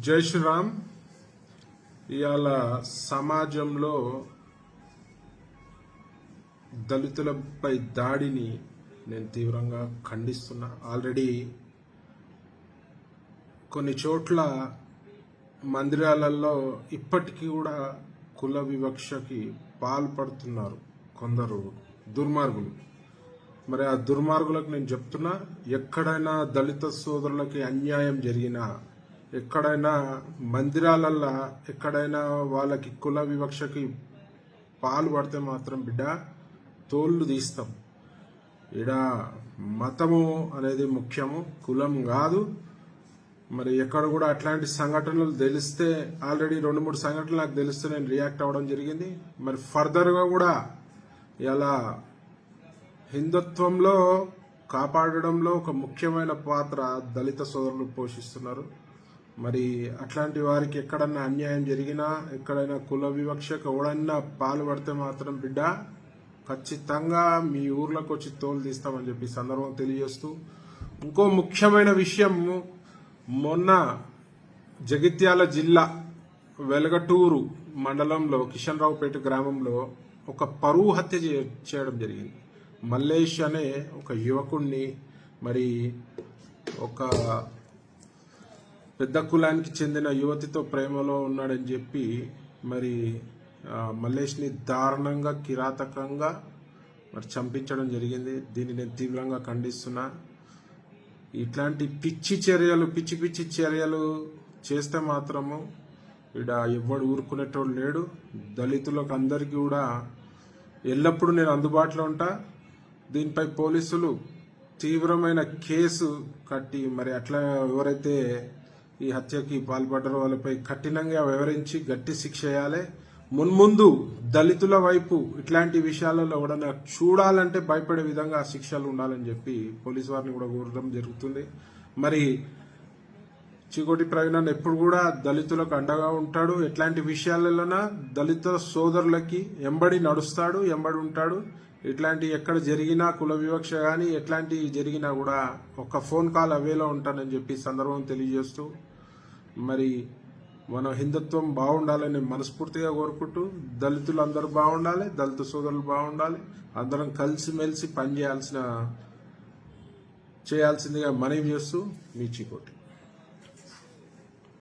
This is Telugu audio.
జై శ్రీరామ్. ఇవాళ సమాజంలో దళితులపై దాడిని నేను తీవ్రంగా ఖండిస్తున్నా. ఆల్రెడీ కొన్ని చోట్ల మందిరాలలో ఇప్పటికీ కూడా కుల వివక్షకి పాల్పడుతున్నారు కొందరు దుర్మార్గులు. మరి ఆ దుర్మార్గులకు నేను చెప్తున్నా, ఎక్కడైనా దళిత సోదరులకి అన్యాయం జరిగినా, ఎక్కడైనా మందిరాలల్లా ఎక్కడైనా వాళ్ళకి కుల వివక్షకి పాల్పడితే మాత్రం బిడ్డ తోళ్ళు తీస్తాం. ఈడ మతము అనేది ముఖ్యము, కులం కాదు. మరి ఎక్కడ కూడా అట్లాంటి సంఘటనలు తెలిస్తే, ఆల్రెడీ 2-3 సంఘటనలు నాకు తెలిస్తే నేను రియాక్ట్ అవ్వడం జరిగింది. మరి ఫర్దర్గా కూడా ఇలా హిందుత్వంలో కాపాడడంలో ఒక ముఖ్యమైన పాత్ర దళిత సోదరులు పోషిస్తున్నారు. మరి అట్లాంటి వారికి ఎక్కడన్నా అన్యాయం జరిగినా, ఎక్కడైనా కుల వివక్షకు ఎవడన్నా పాల్పడితే మాత్రం బిడ్డ ఖచ్చితంగా మీ ఊర్లోకి వచ్చి తోలు తీస్తామని చెప్పి సందర్భం తెలియజేస్తూ, ఇంకో ముఖ్యమైన విషయం, మొన్న జగిత్యాల జిల్లా వెలగటూరు మండలంలో కిషన్రావుపేట గ్రామంలో ఒక పరువు హత్య చేయడం జరిగింది. మల్లేష్ అనే ఒక యువకుడిని, మరి ఒక పెద్ద కులానికి చెందిన యువతితో ప్రేమలో ఉన్నాడని చెప్పి మరి మల్లేష్ని దారుణంగా కిరాతకంగా మరి చంపించడం జరిగింది. దీన్ని నేను తీవ్రంగా ఖండిస్తున్నా. ఇట్లాంటి పిచ్చి చర్యలు చేస్తే మాత్రము ఇక్కడ ఎవ్వడు ఊరుకునేటోడు లేడు. దళితులకు అందరికీ కూడా ఎల్లప్పుడూ నేను అందుబాటులో ఉంటా. దీనిపై పోలీసులు తీవ్రమైన కేసు కట్టి, మరి అట్లా ఎవరైతే ఈ హత్యకి పాల్పడ్డారో వాళ్ళపై కఠినంగా వివరించి గట్టి శిక్ష వేయాలి. మున్ముందు దళితుల వైపు ఇట్లాంటి విషయాలలో కూడా చూడాలంటే భయపడే విధంగా శిక్షలు ఉండాలని చెప్పి పోలీసు వారిని కూడా కోరడం జరుగుతుంది. మరి చికోటి ప్రవీణ్ ఎప్పుడు కూడా దళితులకు అండగా ఉంటాడు. ఎట్లాంటి విషయాలలోనా దళిత సోదరులకి ఎంబడి నడుస్తాడు, ఎంబడి ఉంటాడు. ఇట్లాంటి ఎక్కడ జరిగినా కుల వివక్ష కానీ ఎట్లాంటి జరిగినా కూడా ఒక ఫోన్ కాల్ అవేలో ఉంటానని చెప్పి సందర్భం తెలియజేస్తూ, మరి మన హిందుత్వం బాగుండాలని మనస్ఫూర్తిగా కోరుకుంటూ, దళితులు అందరూ బాగుండాలి, దళిత సోదరులు బాగుండాలి, అందరం కలిసిమెలిసి పని చేయాల్సిందిగా మనవి చేస్తూ మీ చికోటి.